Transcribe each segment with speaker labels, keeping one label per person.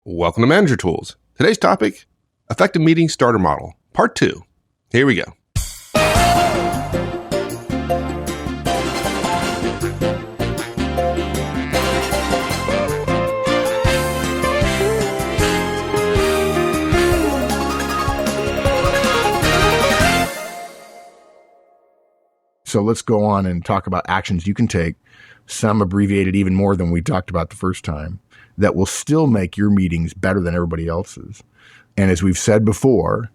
Speaker 1: Welcome to Manager Tools. Today's topic, Effective Meeting Starter Model, Part 2. Here we go.
Speaker 2: So let's go on and talk about actions you can take, some abbreviated even more than we talked about the first time, that will still make your meetings better than everybody else's. And as we've said before,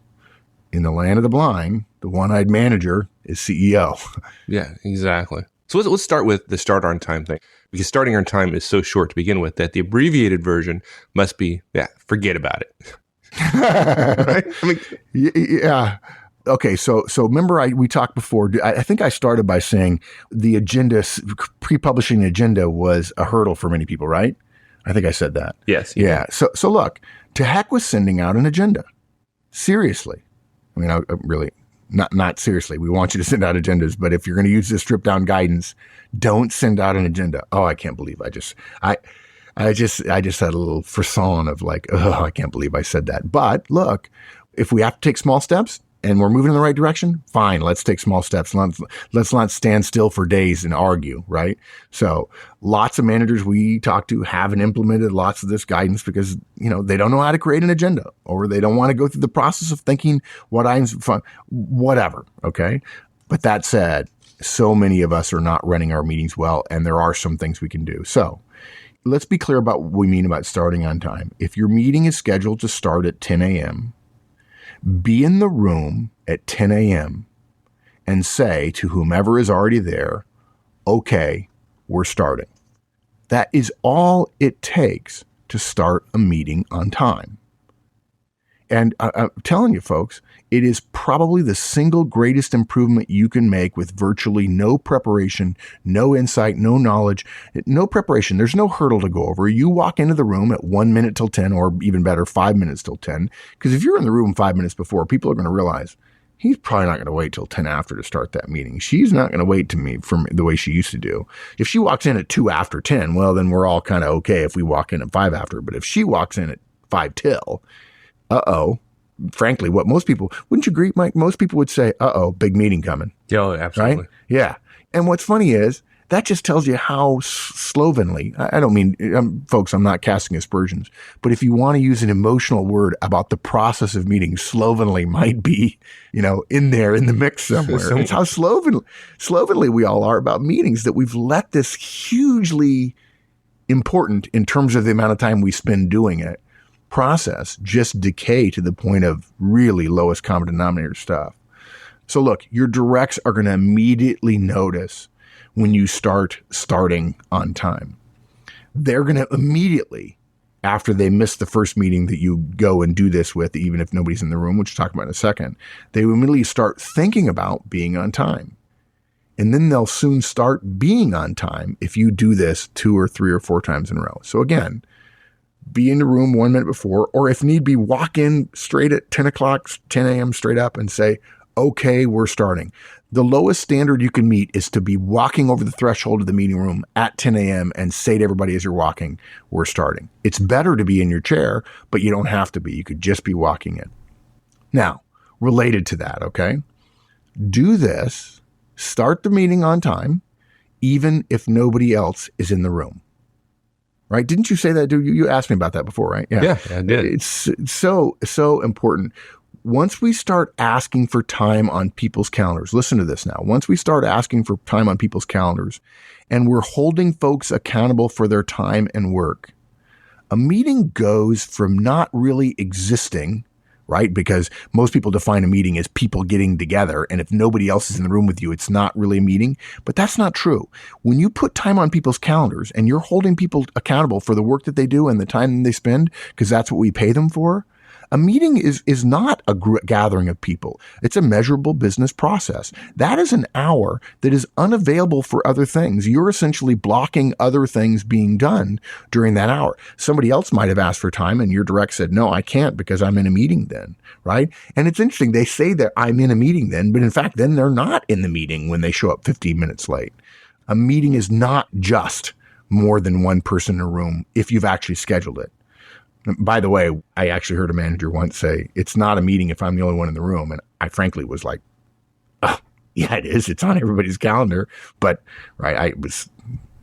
Speaker 2: in the land of the blind, the one-eyed manager is CEO.
Speaker 1: Yeah, exactly. So let's start with the start on time thing, because starting on time is so short to begin with that the abbreviated version must be, forget about it. Right? I mean,
Speaker 2: yeah. Okay, so remember we talked before. I think I started by saying the agenda, pre-publishing the agenda was a hurdle for many people, right? I think I said that.
Speaker 1: Yes.
Speaker 2: Yeah. So look, to heck with sending out an agenda. Seriously. I mean, I really, not seriously. We want you to send out agendas, but if you're going to use this stripped down guidance, don't send out an agenda. Oh, I can't believe I just had a little frisson of like, oh, I can't believe I said that. But look, if we have to take small steps, and we're moving in the right direction, fine, let's take small steps. Let's not stand still for days and argue, right? So lots of managers we talk to haven't implemented lots of this guidance because, they don't know how to create an agenda or they don't want to go through the process of thinking whatever, okay? But that said, so many of us are not running our meetings well, and there are some things we can do. So let's be clear about what we mean about starting on time. If your meeting is scheduled to start at 10 a.m., be in the room at 10 a.m. and say to whomever is already there, okay, we're starting. That is all it takes to start a meeting on time. And I'm telling you, folks, it is probably the single greatest improvement you can make with virtually no preparation, no insight, no knowledge, no preparation. There's no hurdle to go over. You walk into the room at 1 minute till 10, or even better, 5 minutes till 10. Because if you're in the room 5 minutes before, people are going to realize he's probably not going to wait till 10 after to start that meeting. She's not going to wait to me from the way she used to do. If she walks in at 2 after 10, well, then we're all kind of okay if we walk in at 5 after. But if she walks in at 5 till, frankly, what most people, wouldn't you agree, Mike? Most people would say, big meeting coming.
Speaker 1: Yeah, absolutely.
Speaker 2: Right? Yeah. And what's funny is that just tells you how slovenly, I don't mean, folks, I'm not casting aspersions, but if you want to use an emotional word about the process of meetings, slovenly might be, in there in the mix somewhere. It's how slovenly we all are about meetings, that we've let this hugely important in terms of the amount of time we spend doing it process just decay to the point of really lowest common denominator stuff. So look, your directs are going to immediately notice when you starting on time. They're going to immediately, after they miss the first meeting that you go and do this with, even if nobody's in the room, which we'll talk about in a second, they will immediately start thinking about being on time. And then they'll soon start being on time if you do this 2 or 3 or 4 times in a row. So again, be in the room 1 minute before, or if need be, walk in straight at 10 o'clock, 10 a.m. straight up and say, okay, we're starting. The lowest standard you can meet is to be walking over the threshold of the meeting room at 10 a.m. and say to everybody as you're walking, we're starting. It's better to be in your chair, but you don't have to be. You could just be walking in. Now, related to that, okay? Do this, start the meeting on time, even if nobody else is in the room. Right? Didn't you say that, dude? You asked me about that before, right?
Speaker 1: Yeah, I did.
Speaker 2: It's so important. Once we start asking for time on people's calendars, listen to this now. Once we start asking for time on people's calendars and we're holding folks accountable for their time and work, a meeting goes from not really existing, right? Because most people define a meeting as people getting together. And if nobody else is in the room with you, it's not really a meeting. But that's not true. When you put time on people's calendars and you're holding people accountable for the work that they do and the time they spend, because that's what we pay them for, a meeting is not a gathering of people. It's a measurable business process. That is an hour that is unavailable for other things. You're essentially blocking other things being done during that hour. Somebody else might have asked for time and your direct said, no, I can't because I'm in a meeting then, right? And it's interesting. They say that I'm in a meeting then, but in fact, then they're not in the meeting when they show up 15 minutes late. A meeting is not just more than one person in a room if you've actually scheduled it. By the way, I actually heard a manager once say, it's not a meeting if I'm the only one in the room. And I frankly was like, oh, yeah, it is. It's on everybody's calendar. But right, I was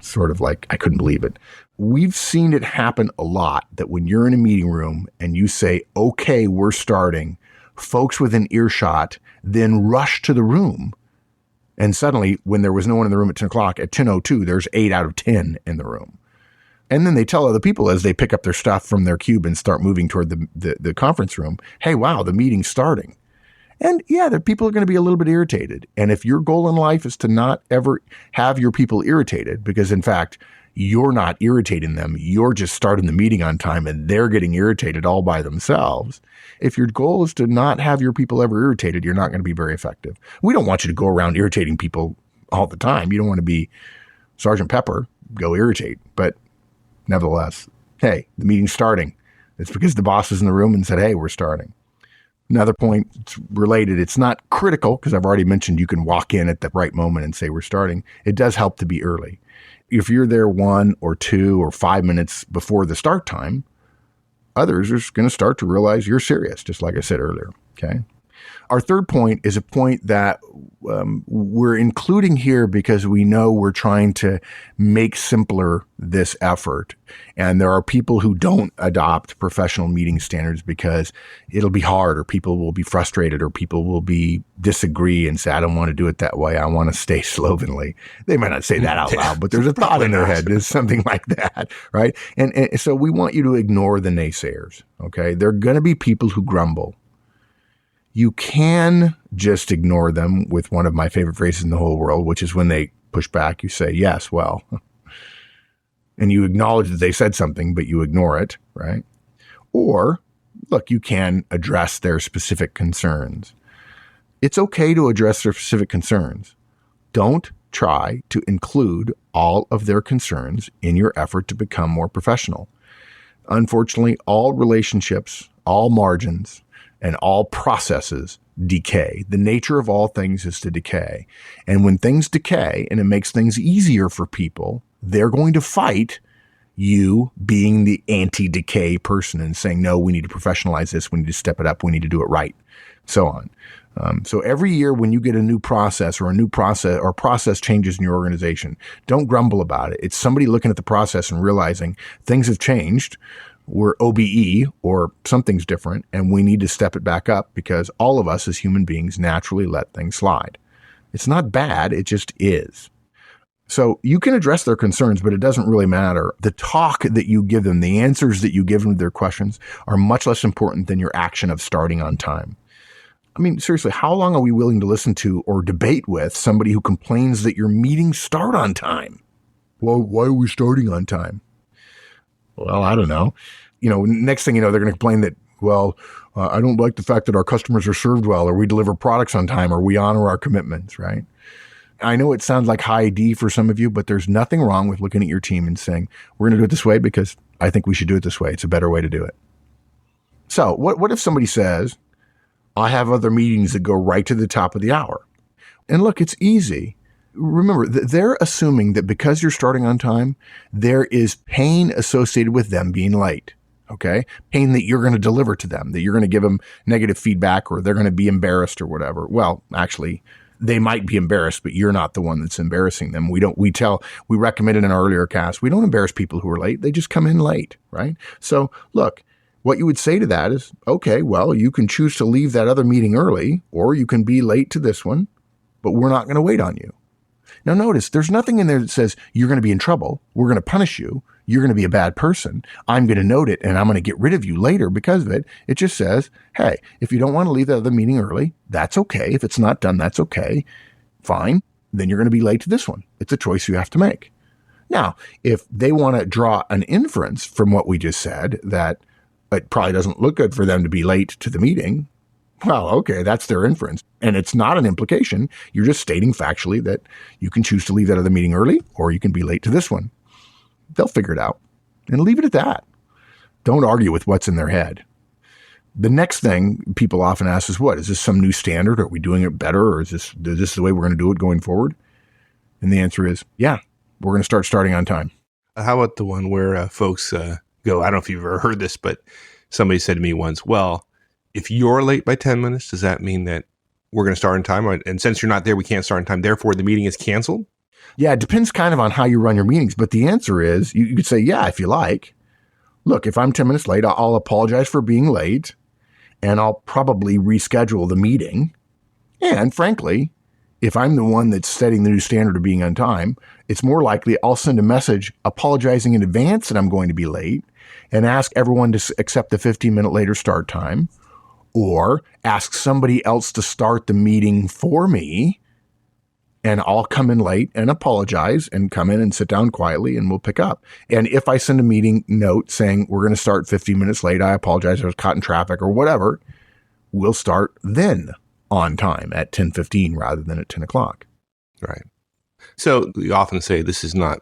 Speaker 2: sort of like, I couldn't believe it. We've seen it happen a lot that when you're in a meeting room and you say, okay, we're starting, folks within earshot then rush to the room. And suddenly, when there was no one in the room at 10 o'clock, at 10:02, there's 8 out of 10 in the room. And then they tell other people as they pick up their stuff from their cube and start moving toward the conference room, hey, wow, the meeting's starting. And yeah, the people are going to be a little bit irritated. And if your goal in life is to not ever have your people irritated, because in fact, you're not irritating them, you're just starting the meeting on time and they're getting irritated all by themselves. If your goal is to not have your people ever irritated, you're not going to be very effective. We don't want you to go around irritating people all the time. You don't want to be Sergeant Pepper, go irritate. But nevertheless, hey, the meeting's starting. It's because the boss is in the room and said, hey, we're starting. Another point, it's related. It's not critical because I've already mentioned you can walk in at the right moment and say we're starting. It does help to be early. If you're there 1 or 2 or 5 minutes before the start time, others are going to start to realize you're serious, just like I said earlier. Okay. Our third point is a point that we're including here because we know we're trying to make simpler this effort. And there are people who don't adopt professional meeting standards because it'll be hard, or people will be frustrated, or people will disagree and say, I don't want to do it that way. I want to stay slovenly. They might not say that out loud, but there's a thought in their head. There's something like that, right? And so we want you to ignore the naysayers, okay? There are going to be people who grumble. You can just ignore them with one of my favorite phrases in the whole world, which is when they push back, you say, yes, well, and you acknowledge that they said something, but you ignore it, right? Or, look, you can address their specific concerns. It's okay to address their specific concerns. Don't try to include all of their concerns in your effort to become more professional. Unfortunately, all relationships, all margins, and all processes decay. The nature of all things is to decay. And when things decay and it makes things easier for people, they're going to fight you being the anti-decay person and saying, no, we need to professionalize this. We need to step it up. We need to do it right. So on. So every year when you get a new process or process changes in your organization, don't grumble about it. It's somebody looking at the process and realizing things have changed. We're OBE or something's different, and we need to step it back up because all of us as human beings naturally let things slide. It's not bad. It just is. So you can address their concerns, but it doesn't really matter. The talk that you give them, the answers that you give them to their questions are much less important than your action of starting on time. I mean, seriously, how long are we willing to listen to or debate with somebody who complains that your meetings start on time? Well, why are we starting on time? Well, I don't know. Next thing you know, they're going to complain that, well, I don't like the fact that our customers are served well, or we deliver products on time, or we honor our commitments, right? I know it sounds like high D for some of you, but there's nothing wrong with looking at your team and saying, we're going to do it this way because I think we should do it this way. It's a better way to do it. So what if somebody says, I have other meetings that go right to the top of the hour? And look, it's easy. Remember, they're assuming that because you're starting on time, there is pain associated with them being late, okay? Pain that you're going to deliver to them, that you're going to give them negative feedback, or they're going to be embarrassed or whatever. Well, actually, they might be embarrassed, but you're not the one that's embarrassing them. We recommended in our earlier cast, we don't embarrass people who are late. They just come in late, right? So look, what you would say to that is, okay, well, you can choose to leave that other meeting early, or you can be late to this one, but we're not going to wait on you. Now notice, there's nothing in there that says you're going to be in trouble. We're going to punish you. You're going to be a bad person. I'm going to note it and I'm going to get rid of you later because of it. It just says, hey, if you don't want to leave the other meeting early, that's okay. If it's not done, that's okay. Fine. Then you're going to be late to this one. It's a choice you have to make. Now, if they want to draw an inference from what we just said that it probably doesn't look good for them to be late to the meeting, well, okay, that's their inference. And it's not an implication. You're just stating factually that you can choose to leave that other meeting early or you can be late to this one. They'll figure it out and leave it at that. Don't argue with what's in their head. The next thing people often ask is, what? Is this some new standard? Are we doing it better? Or is this the way we're going to do it going forward? And the answer is, yeah, we're going to starting on time.
Speaker 1: How about the one where folks go, I don't know if you've ever heard this, but somebody said to me once, well, if you're late by 10 minutes, does that mean that we're going to start on time? And since you're not there, we can't start on time. Therefore, the meeting is canceled?
Speaker 2: Yeah, it depends kind of on how you run your meetings. But the answer is, you could say, yeah, if you like. Look, if I'm 10 minutes late, I'll apologize for being late, and I'll probably reschedule the meeting. And frankly, if I'm the one that's setting the new standard of being on time, it's more likely I'll send a message apologizing in advance that I'm going to be late and ask everyone to accept the 15-minute later start time, or ask somebody else to start the meeting for me, and I'll come in late and apologize and come in and sit down quietly and we'll pick up. And if I send a meeting note saying we're going to start 15 minutes late, I apologize, I was caught in traffic or whatever, we'll start then on time at 10:15 rather than at 10 o'clock.
Speaker 1: Right. So we often say this is not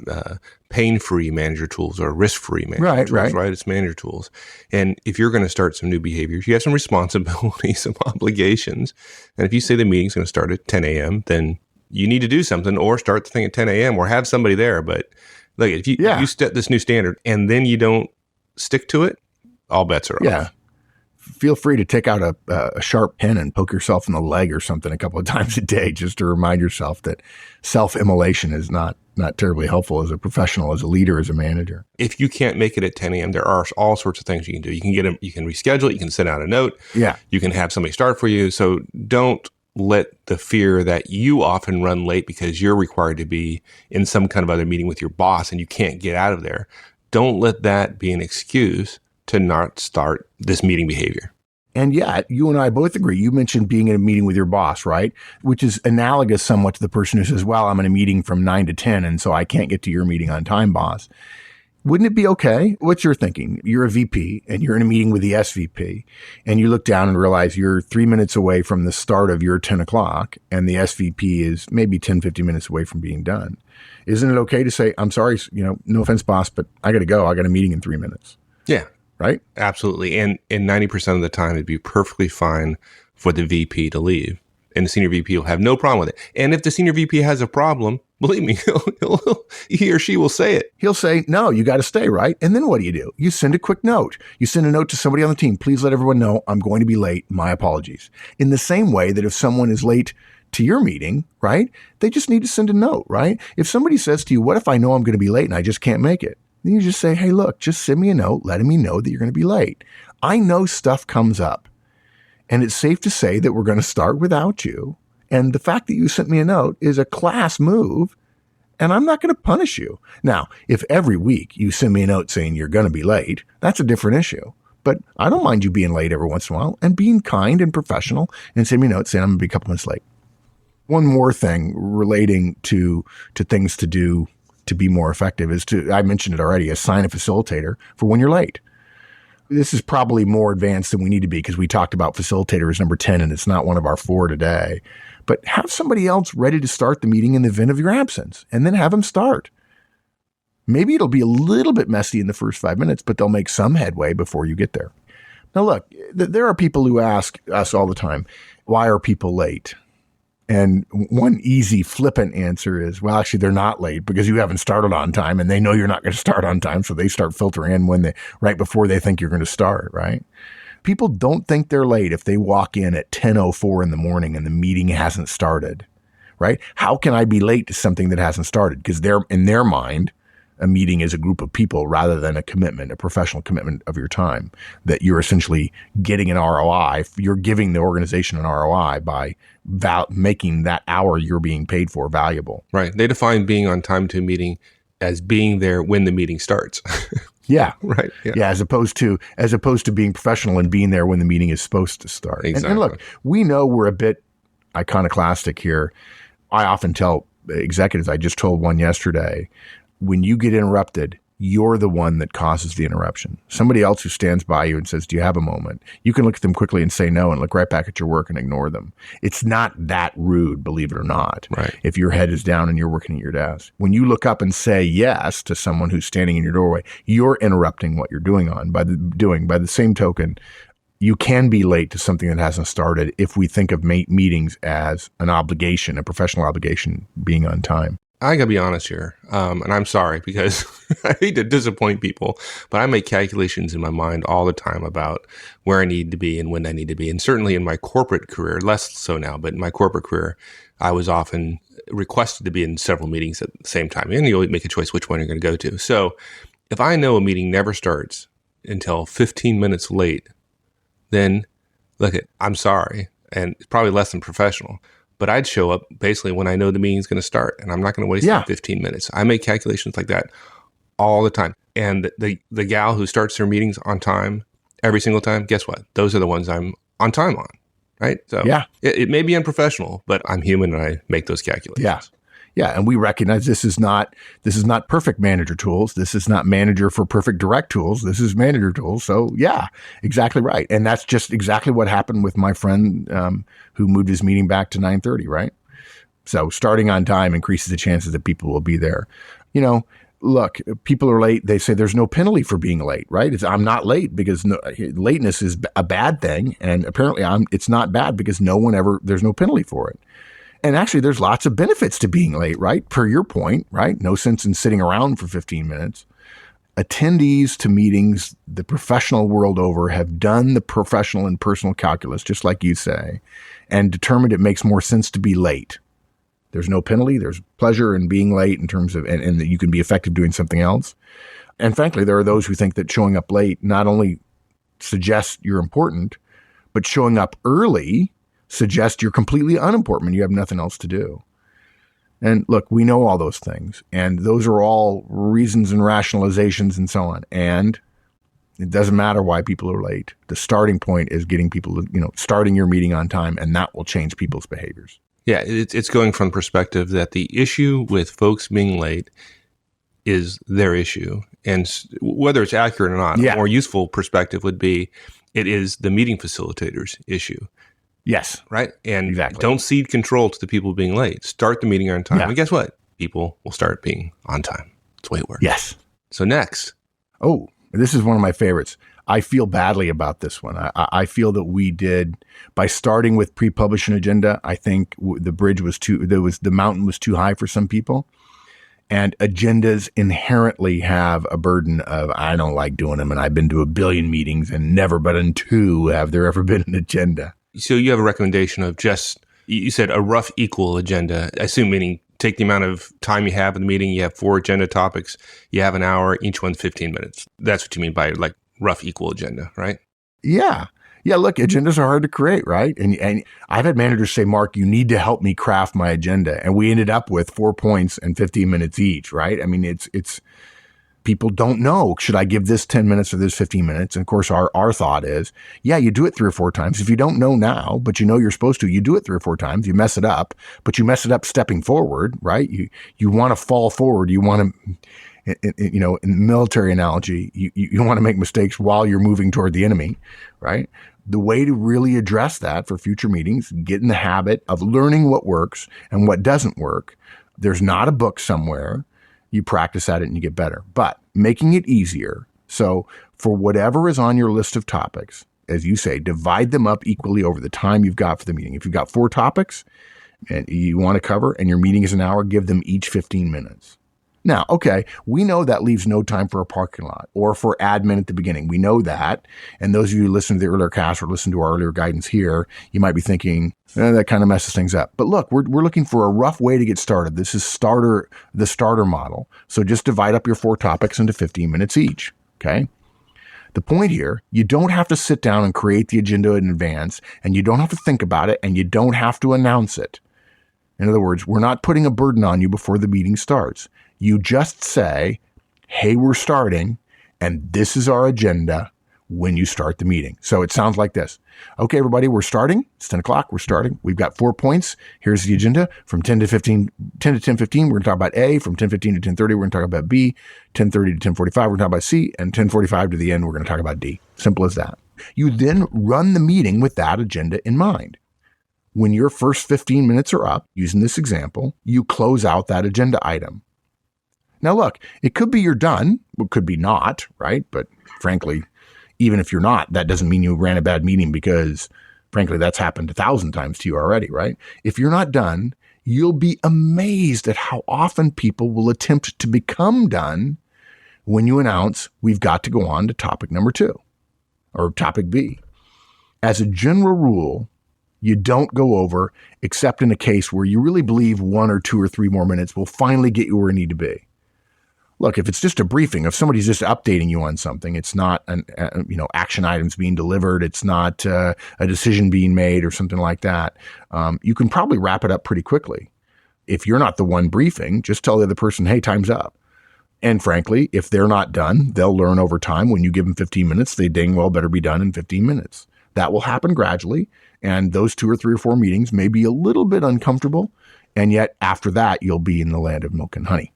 Speaker 1: pain-free manager tools or risk-free manager tools, right? It's manager tools. And if you're going to start some new behaviors, you have some responsibilities, some obligations. And if you say the meeting's going to start at 10 a.m., then you need to do something or start the thing at 10 a.m. or have somebody there. But look, if you set this new standard and then you don't stick to it, all bets are off.
Speaker 2: Yeah. Feel free to take out a sharp pen and poke yourself in the leg or something a couple of times a day just to remind yourself that self-immolation is not terribly helpful as a professional, as a leader, as a manager.
Speaker 1: If you can't make it at 10 a.m., there are all sorts of things you can do. You can reschedule it. You can send out a note.
Speaker 2: Yeah.
Speaker 1: You can have somebody start for you. So don't let the fear that you often run late because you're required to be in some kind of other meeting with your boss and you can't get out of there. Don't let that be an excuse to not start this meeting behavior.
Speaker 2: And yet, you and I both agree. You mentioned being in a meeting with your boss, right? Which is analogous somewhat to the person who says, well, I'm in a meeting from 9 to 10, and so I can't get to your meeting on time, boss. Wouldn't it be okay? What's your thinking? You're a VP, and you're in a meeting with the SVP, and you look down and realize you're 3 minutes away from the start of your 10 o'clock, and the SVP is maybe 10, 15 minutes away from being done. Isn't it okay to say, I'm sorry, no offense, boss, but I got to go. I got a meeting in 3 minutes.
Speaker 1: Yeah.
Speaker 2: Right?
Speaker 1: Absolutely. And 90% of the time, it'd be perfectly fine for the VP to leave. And the senior VP will have no problem with it. And if the senior VP has a problem, believe me, he or she will say it.
Speaker 2: He'll say, no, you got to stay, right? And then what do? You send a quick note. You send a note to somebody on the team. Please let everyone know I'm going to be late. My apologies. In the same way that if someone is late to your meeting, right, they just need to send a note, right? If somebody says to you, what if I know I'm going to be late and I just can't make it? Then you just say, hey, look, just send me a note letting me know that you're going to be late. I know stuff comes up, and it's safe to say that we're going to start without you. And the fact that you sent me a note is a class move, and I'm not going to punish you. Now, if every week you send me a note saying you're going to be late, that's a different issue. But I don't mind you being late every once in a while and being kind and professional and send me a note saying I'm going to be a couple minutes late. One more thing relating to things to do to be more effective is I mentioned it already, assign a facilitator for when you're late. This is probably more advanced than we need to be because we talked about facilitator as number 10 and it's not one of our 4 today. But have somebody else ready to start the meeting in the event of your absence and then have them start. Maybe it'll be a little bit messy in the first 5 minutes, but they'll make some headway before you get there. Now, look, there are people who ask us all the time, why are people late? And one easy flippant answer is, well, actually, they're not late because you haven't started on time and they know you're not going to start on time. So they start filtering in right before they think you're going to start, right? People don't think they're late if they walk in at 10:04 in the morning and the meeting hasn't started, right? How can I be late to something that hasn't started? Because in their mind, a meeting is a group of people rather than a commitment, a professional commitment of your time that you're essentially getting an ROI. You're giving the organization an ROI by making that hour you're being paid for valuable.
Speaker 1: Right. They define being on time to a meeting as being there when the meeting starts.
Speaker 2: Yeah.
Speaker 1: Right.
Speaker 2: Yeah. As opposed to being professional and being there when the meeting is supposed to start.
Speaker 1: Exactly.
Speaker 2: And look, we know we're a bit iconoclastic here. I often tell executives, I just told one yesterday, when you get interrupted, you're the one that causes the interruption. Somebody else who stands by you and says, do you have a moment? You can look at them quickly and say no and look right back at your work and ignore them. It's not that rude, believe it or not.
Speaker 1: Right.
Speaker 2: If your head is down and you're working at your desk. When you look up and say yes to someone who's standing in your doorway, you're interrupting what you're doing. By the same token, you can be late to something that hasn't started if we think of meetings as an obligation, a professional obligation, being on time.
Speaker 1: I gotta be honest here, and I'm sorry because I hate to disappoint people, but I make calculations in my mind all the time about where I need to be and when I need to be. And certainly in my corporate career, less so now, but in my corporate career, I was often requested to be in several meetings at the same time. And you make a choice which one you're going to go to. So if I know a meeting never starts until 15 minutes late, then I'm sorry, and it's probably less than professional. But I'd show up basically when I know the meeting's going to start, and I'm not going to waste 15 minutes. I make calculations like that all the time. And the gal who starts their meetings on time every single time, guess what? Those are the ones I'm on time on, right? So it may be unprofessional, but I'm human and I make those calculations.
Speaker 2: Yeah, and we recognize this is not perfect manager tools. This is not manager for perfect direct tools. This is manager tools. So yeah, exactly right. And that's just exactly what happened with my friend who moved his meeting back to 9:30, right? So starting on time increases the chances that people will be there. You know, look, people are late. They say there's no penalty for being late, right? I'm not late because lateness is a bad thing. And apparently it's not bad because there's no penalty for it. And actually, there's lots of benefits to being late, right? Per your point, right? No sense in sitting around for 15 minutes. Attendees to meetings the professional world over have done the professional and personal calculus, just like you say, and determined it makes more sense to be late. There's no penalty. There's pleasure in being late in terms of, and that you can be effective doing something else. And frankly, there are those who think that showing up late not only suggests you're important, but showing up early suggest you're completely unimportant and you have nothing else to do. And look, we know all those things, and those are all reasons and rationalizations and so on. And it doesn't matter why people are late. The starting point is getting people to, starting your meeting on time, and that will change people's behaviors.
Speaker 1: Yeah, it's going from the perspective that the issue with folks being late is their issue. And whether it's accurate or not, a more useful perspective would be it is the meeting facilitator's issue.
Speaker 2: Yes.
Speaker 1: Right? And don't cede control to the people being late. Start the meeting on time. Yeah. And guess what? People will start being on time. That's the way it works.
Speaker 2: Yes.
Speaker 1: So next.
Speaker 2: Oh, this is one of my favorites. I feel badly about this one. I feel that we did, by starting with pre-publish an agenda, I think the mountain was too high for some people. And agendas inherently have a burden of, I don't like doing them. And I've been to a billion meetings and never but in two have there ever been an agenda.
Speaker 1: So you have a recommendation of you said a rough equal agenda, I assume meaning take the amount of time you have in the meeting, you have 4 agenda topics, you have an hour, each one's 15 minutes. That's what you mean by like rough equal agenda, right?
Speaker 2: Yeah. Yeah, look, agendas are hard to create, right? And I've had managers say, Mark, you need to help me craft my agenda. And we ended up with 4 points and 15 minutes each, right? I mean, it's people don't know, should I give this 10 minutes or this 15 minutes? And of course, our thought is, you do it 3 or 4 times. If you don't know now, but you're supposed to, you do it 3 or 4 times, you mess it up, but you mess it up stepping forward, right? You want to fall forward. You want to, in military analogy, you don't want to make mistakes while you're moving toward the enemy, right? The way to really address that for future meetings, get in the habit of learning what works and what doesn't work. There's not a book somewhere. You practice at it and you get better, but making it easier. So for whatever is on your list of topics, as you say, divide them up equally over the time you've got for the meeting. If you've got 4 topics and you want to cover and your meeting is an hour, give them each 15 minutes. Now, okay, we know that leaves no time for a parking lot or for admin at the beginning. We know that. And those of you who listen to the earlier cast or listen to our earlier guidance here, you might be thinking, that kind of messes things up. But look, we're looking for a rough way to get started. This is the starter model. So just divide up your 4 topics into 15 minutes each, okay? The point here, you don't have to sit down and create the agenda in advance, and you don't have to think about it, and you don't have to announce it. In other words, we're not putting a burden on you before the meeting starts. You just say, hey, we're starting, and this is our agenda when you start the meeting. So it sounds like this. Okay, everybody, we're starting. It's 10 o'clock. We're starting. We've got 4 points. Here's the agenda. From 10 to 10:15, we're going to talk about A. From 10:15 to 10:30, we're going to talk about B. 10:30 to 10:45, we're going to talk about C. And 10:45 to the end, we're going to talk about D. Simple as that. You then run the meeting with that agenda in mind. When your first 15 minutes are up, using this example, you close out that agenda item. Now, look, it could be you're done. It could be not, right? But frankly, even if you're not, that doesn't mean you ran a bad meeting because, frankly, that's happened 1,000 times to you already, right? If you're not done, you'll be amazed at how often people will attempt to become done when you announce we've got to go on to topic number 2 or topic B. As a general rule, you don't go over except in a case where you really believe 1 or 2 or 3 more minutes will finally get you where you need to be. Look, if it's just a briefing, if somebody's just updating you on something, it's not action items being delivered, it's not a decision being made or something like that. You can probably wrap it up pretty quickly. If you're not the one briefing, just tell the other person, hey, time's up. And frankly, if they're not done, they'll learn over time. When you give them 15 minutes, they dang well better be done in 15 minutes. That will happen gradually. And those 2 or 3 or 4 meetings may be a little bit uncomfortable. And yet after that, you'll be in the land of milk and honey.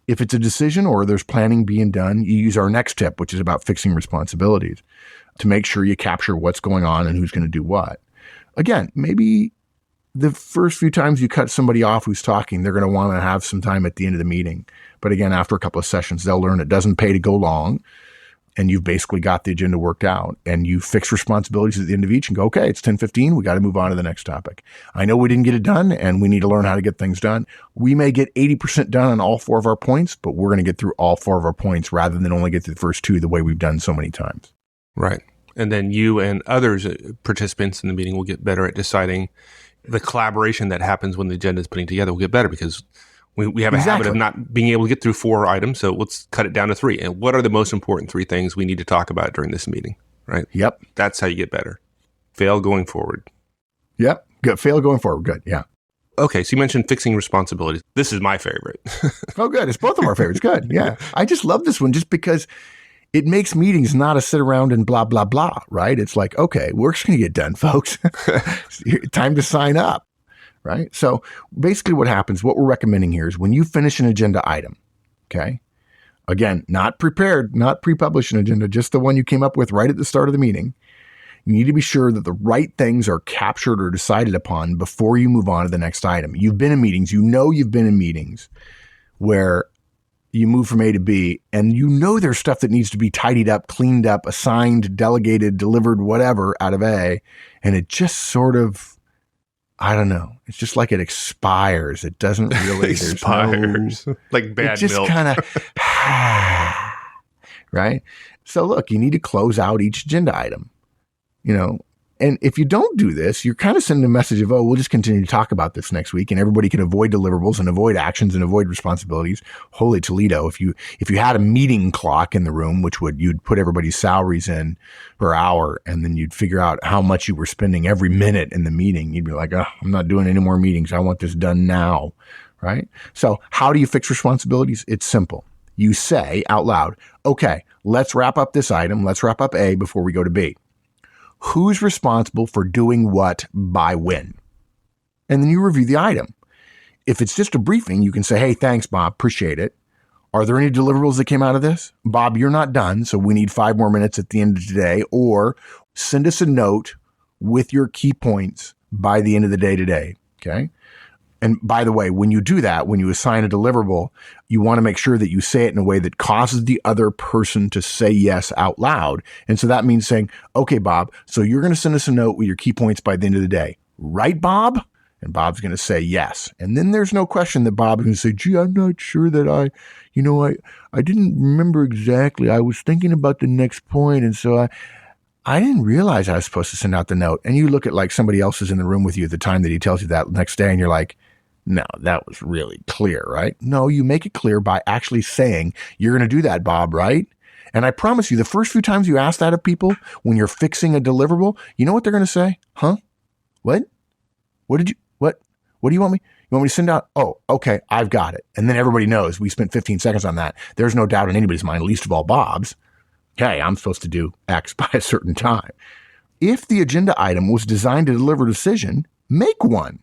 Speaker 2: If it's a decision or there's planning being done, you use our next tip, which is about fixing responsibilities, to make sure you capture what's going on and who's going to do what. Again, maybe the first few times you cut somebody off who's talking, they're going to want to have some time at the end of the meeting. But again, after a couple of sessions, they'll learn it doesn't pay to go long. And you've basically got the agenda worked out, and you fix responsibilities at the end of each and go, okay, it's 10:15. We got to move on to the next topic. I know we didn't get it done and we need to learn how to get things done. We may get 80% done on all 4 of our points, but we're going to get through all 4 of our points rather than only get through the first 2 the way we've done so many times.
Speaker 1: Right. And then you and others participants in the meeting will get better at deciding the collaboration that happens when the agenda is putting together will get better because we have a habit of not being able to get through 4 items, so let's cut it down to 3. And what are the most important 3 things we need to talk about during this meeting, right?
Speaker 2: Yep.
Speaker 1: That's how you get better. Fail going forward.
Speaker 2: Yep. Good. Fail going forward. Good. Yeah.
Speaker 1: Okay, so you mentioned fixing responsibilities. This is my favorite.
Speaker 2: Oh, good. It's both of our favorites. Good. Yeah. I just love this one just because it makes meetings not a sit around and blah, blah, blah, right? It's like, okay, work's going to get done, folks. Time to sign up. Right? So basically what happens, what we're recommending here is when you finish an agenda item, okay? Again, not prepared, not pre-published an agenda, just the one you came up with right at the start of the meeting. You need to be sure that the right things are captured or decided upon before you move on to the next item. You've been in meetings, you've been in meetings where you move from A to B and there's stuff that needs to be tidied up, cleaned up, assigned, delegated, delivered, whatever out of A. And it just sort of, I don't know. It's just like it expires. It doesn't really
Speaker 1: expires like bad
Speaker 2: it just
Speaker 1: milk.
Speaker 2: Kind of right. So look, you need to close out each agenda item, and if you don't do this, you're kind of sending a message of, oh, we'll just continue to talk about this next week and everybody can avoid deliverables and avoid actions and avoid responsibilities. Holy Toledo. If you had a meeting clock in the room, you'd put everybody's salaries in per hour and then you'd figure out how much you were spending every minute in the meeting. You'd be like, oh, I'm not doing any more meetings. I want this done now. Right. So how do you fix responsibilities? It's simple. You say out loud, okay, let's wrap up this item. Let's wrap up A before we go to B. Who's responsible for doing what by when? And then you review the item. If it's just a briefing, you can say, hey, thanks, Bob. Appreciate it. Are there any deliverables that came out of this? Bob, you're not done, so we need 5 more minutes at the end of today. Or send us a note with your key points by the end of the day today. Okay? And by the way, when you do that, when you assign a deliverable, you want to make sure that you say it in a way that causes the other person to say yes out loud. And so that means saying, okay, Bob, so you're going to send us a note with your key points by the end of the day. Right, Bob? And Bob's going to say yes. And then there's no question that Bob is going to say, gee, I'm not sure that I didn't remember exactly. I was thinking about the next point. And so I didn't realize I was supposed to send out the note. And you look at like somebody else is in the room with you at the time that he tells you that next day and you're like, no, that was really clear, right? No, you make it clear by actually saying you're going to do that, Bob, right? And I promise you, the first few times you ask that of people when you're fixing a deliverable, you know what they're going to say? Huh? What? What do you want me? You want me to send out? Oh, okay, I've got it. And then everybody knows we spent 15 seconds on that. There's no doubt in anybody's mind, least of all Bob's. Hey, I'm supposed to do X by a certain time. If the agenda item was designed to deliver a decision, make one.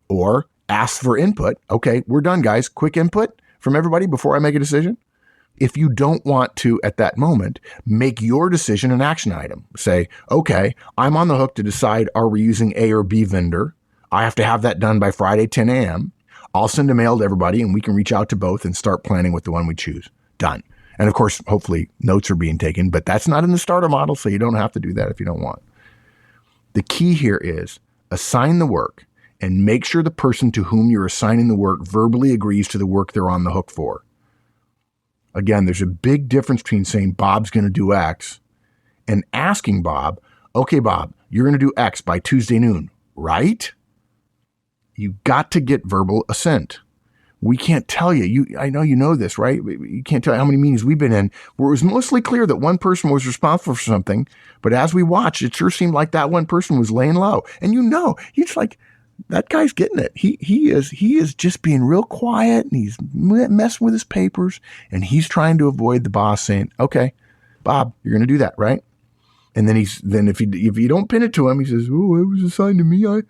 Speaker 2: Or ask for input. Okay, we're done, guys. Quick input from everybody before I make a decision. If you don't want to, at that moment, make your decision an action item. Say, okay, I'm on the hook to decide, are we using A or B vendor? I have to have that done by Friday, 10 a.m. I'll send a mail to everybody and we can reach out to both and start planning with the one we choose. Done. And of course, hopefully notes are being taken, but that's not in the starter model, so you don't have to do that if you don't want. The key here is assign the work and make sure the person to whom you're assigning the work verbally agrees to the work they're on the hook for. Again, there's a big difference between saying Bob's going to do X and asking Bob, okay, Bob, you're going to do X by Tuesday noon, right? You got to get verbal assent. We can't tell you. I know you know this, right? You can't tell how many meetings we've been in where it was mostly clear that one person was responsible for something, but as we watched, it sure seemed like that one person was laying low. And you're just like, that guy's getting it. He is just being real quiet, and he's messing with his papers, and he's trying to avoid the boss saying, "Okay, Bob, you're going to do that, right?" And then if you don't pin it to him, he says, "Oh, it was assigned to me. I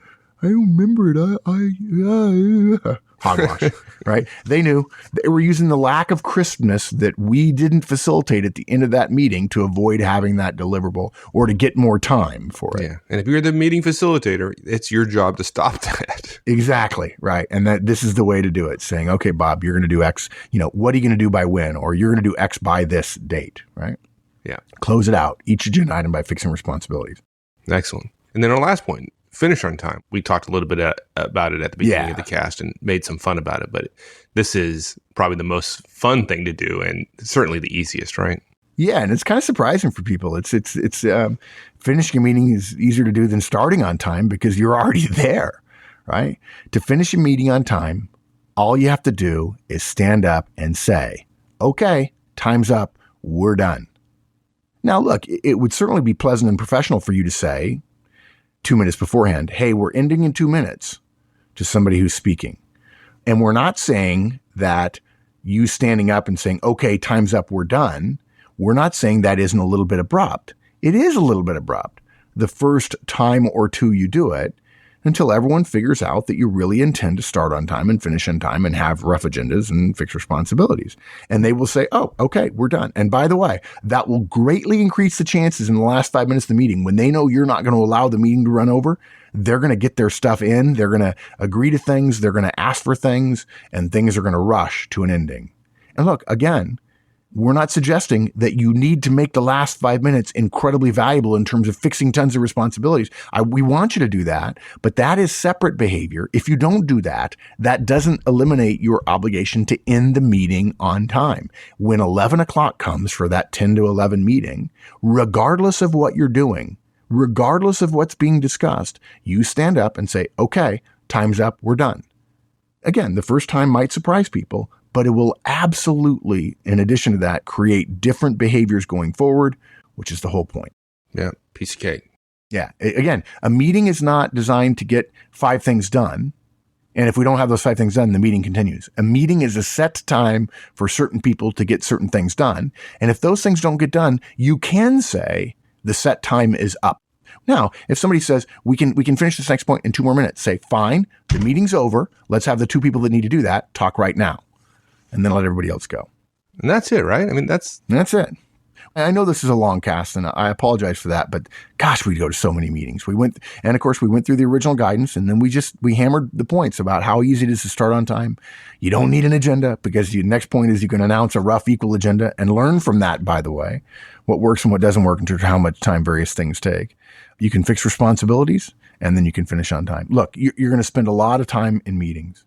Speaker 2: don't remember it. Hogwash, right? They knew they were using the lack of crispness that we didn't facilitate at the end of that meeting to avoid having that deliverable or to get more time for it.
Speaker 1: Yeah. And if you're the meeting facilitator, it's your job to stop that.
Speaker 2: Exactly. Right. And this is the way to do it. Saying, okay, Bob, you're going to do X, what are you going to do by when? Or you're going to do X by this date, right?
Speaker 1: Yeah.
Speaker 2: Close it out. Each agenda item by fixing responsibilities.
Speaker 1: Excellent. And then our last point, finish on time. We talked a little bit about it at the beginning of the cast and made some fun about it, but this is probably the most fun thing to do and certainly the easiest, right?
Speaker 2: Yeah, and it's kind of surprising for people. It's finishing a meeting is easier to do than starting on time because you're already there, right? To finish a meeting on time, all you have to do is stand up and say, "Okay, time's up. We're done." Now, look, it would certainly be pleasant and professional for you to say 2 minutes beforehand, "Hey, we're ending in 2 minutes," to somebody who's speaking. And we're not saying that you standing up and saying, "Okay, time's up, we're done." We're not saying that isn't a little bit abrupt. It is a little bit abrupt the first time or two you do it until everyone figures out that you really intend to start on time and finish on time and have rough agendas and fixed responsibilities. And they will say, "Oh, okay, we're done." And by the way, that will greatly increase the chances in the last 5 minutes of the meeting when they know you're not going to allow the meeting to run over. They're going to get their stuff in. They're going to agree to things. They're going to ask for things, and things are going to rush to an ending. And look, again, we're not suggesting that you need to make the last 5 minutes incredibly valuable in terms of fixing tons of responsibilities. We want you to do that, but that is separate behavior. If you don't do that, that doesn't eliminate your obligation to end the meeting on time. When 11 o'clock comes for that 10 to 11 meeting, regardless of what you're doing, regardless of what's being discussed, you stand up and say, "Okay, time's up, we're done." Again, the first time might surprise people, but it will absolutely, in addition to that, create different behaviors going forward, which is the whole point.
Speaker 1: Yeah, piece of cake.
Speaker 2: Yeah. Again, a meeting is not designed to get 5 things done. And if we don't have those 5 things done, the meeting continues. A meeting is a set time for certain people to get certain things done. And if those things don't get done, you can say the set time is up. Now, if somebody says, we can finish this next point in 2 more minutes, say, "Fine, the meeting's over. Let's have the 2 people that need to do that talk right now." And then let everybody else go.
Speaker 1: And that's it, right? I mean, that's
Speaker 2: it. I know this is a long cast, and I apologize for that, but gosh, we go to so many meetings. And of course, we went through the original guidance, and then we hammered the points about how easy it is to start on time. You don't need an agenda because the next point is you can announce a rough equal agenda and learn from that, by the way, what works and what doesn't work in terms of how much time various things take. You can fix responsibilities, and then you can finish on time. Look, you're going to spend a lot of time in meetings,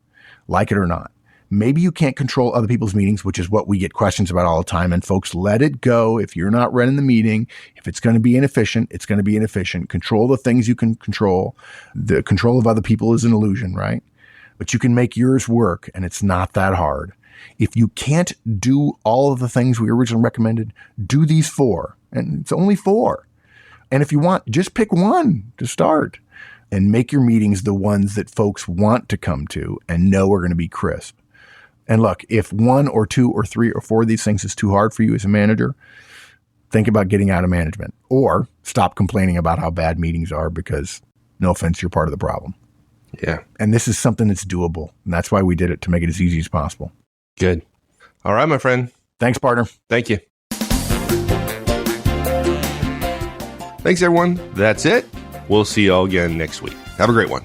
Speaker 2: like it or not. Maybe you can't control other people's meetings, which is what we get questions about all the time. And folks, let it go. If you're not running the meeting, if it's going to be inefficient, it's going to be inefficient. Control the things you can control. The control of other people is an illusion, right? But you can make yours work, and it's not that hard. If you can't do all of the things we originally recommended, do these 4. And it's only 4. And if you want, just pick one to start and make your meetings the ones that folks want to come to and know are going to be crisp. And look, if 1 or 2 or 3 or 4 of these things is too hard for you as a manager, think about getting out of management or stop complaining about how bad meetings are because, no offense, you're part of the problem.
Speaker 1: Yeah.
Speaker 2: And this is something that's doable. And that's why we did it, to make it as easy as possible.
Speaker 1: Good. All right, my friend.
Speaker 2: Thanks, partner.
Speaker 1: Thank you. Thanks, everyone. That's it. We'll see you all again next week. Have a great one.